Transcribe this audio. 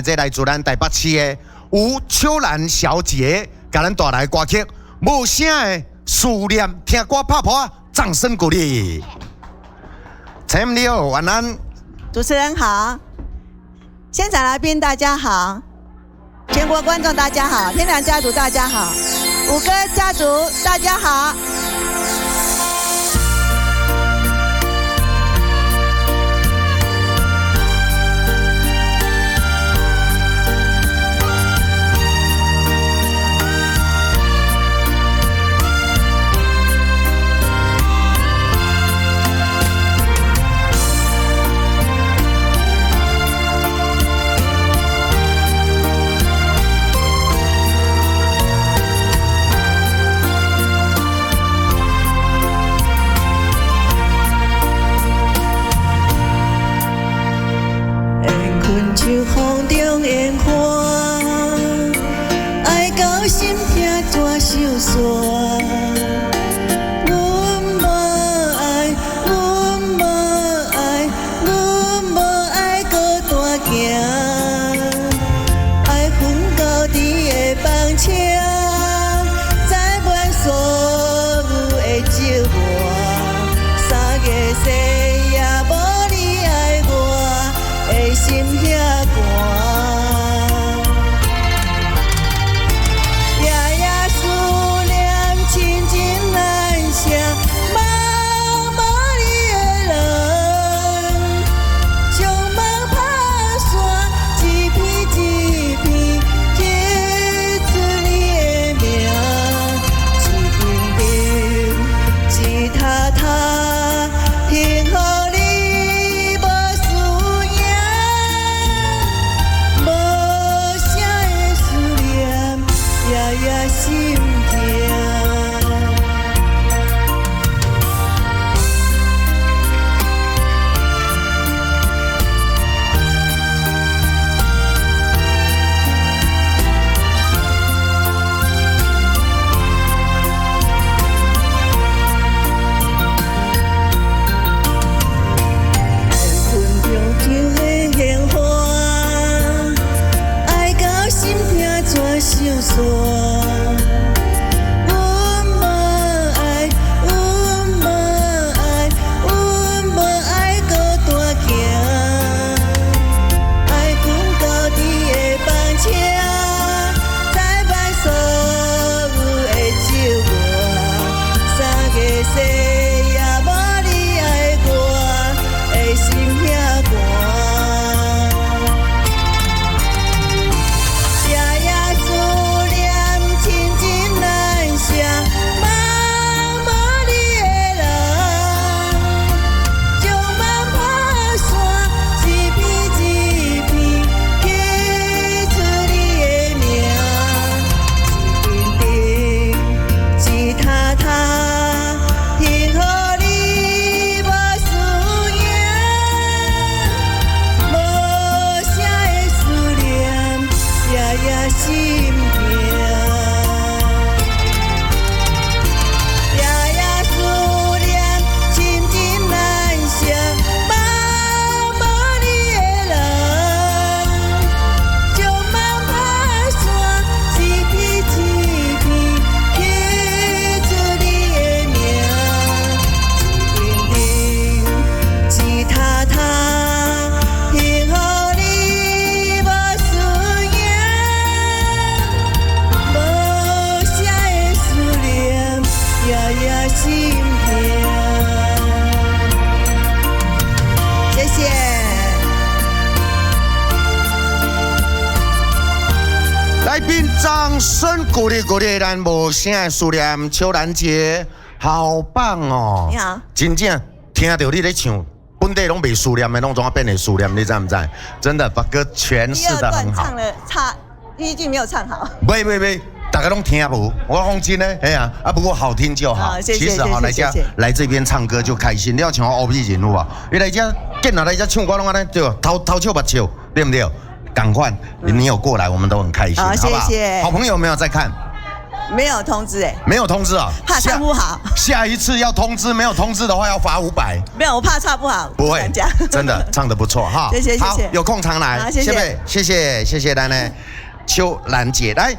这来自咱台北市的吴秋兰小姐，甲咱带来歌曲《无声的思念》，听歌拍破，掌声鼓励。陈你好，晚安。主持人好，现场来宾大家好，全国观众大家好，天良家族大家好，五哥家族大家好。像风中烟花，爱到心痛怎收煞？阮无爱，阮无爱，阮无爱搁大行，爱分到你的房车，载满所有的寂寞。三个世也无你爱我的心遐。掌声鼓励鼓励咱无声的思念，秋兰姐，好棒哦！你好，真正听到你咧唱，本地拢未思念的，拢总要变成思念，你知唔知？真的，把歌诠释得很好。唱了差第一句没有唱好。喂，大家拢听无？我放心呢，哎呀，不过好听就好。谢谢，其实好来这边唱歌就开心，你要像我 OP 人物啊，你来这见来这唱歌拢安尼，对吧？头笑目笑，对不对？赶快，你有过来，我们都很开心，好不好？谢谢。好朋友有没有在看？没有通知哎，没有通知啊，怕唱不好。下一次要通知，没有通知的话要罚500。没有，我怕唱不好，不会敢讲。真的唱得不错哈。谢谢谢谢好，有空常来。好谢谢谢谢咱的秋兰姐来。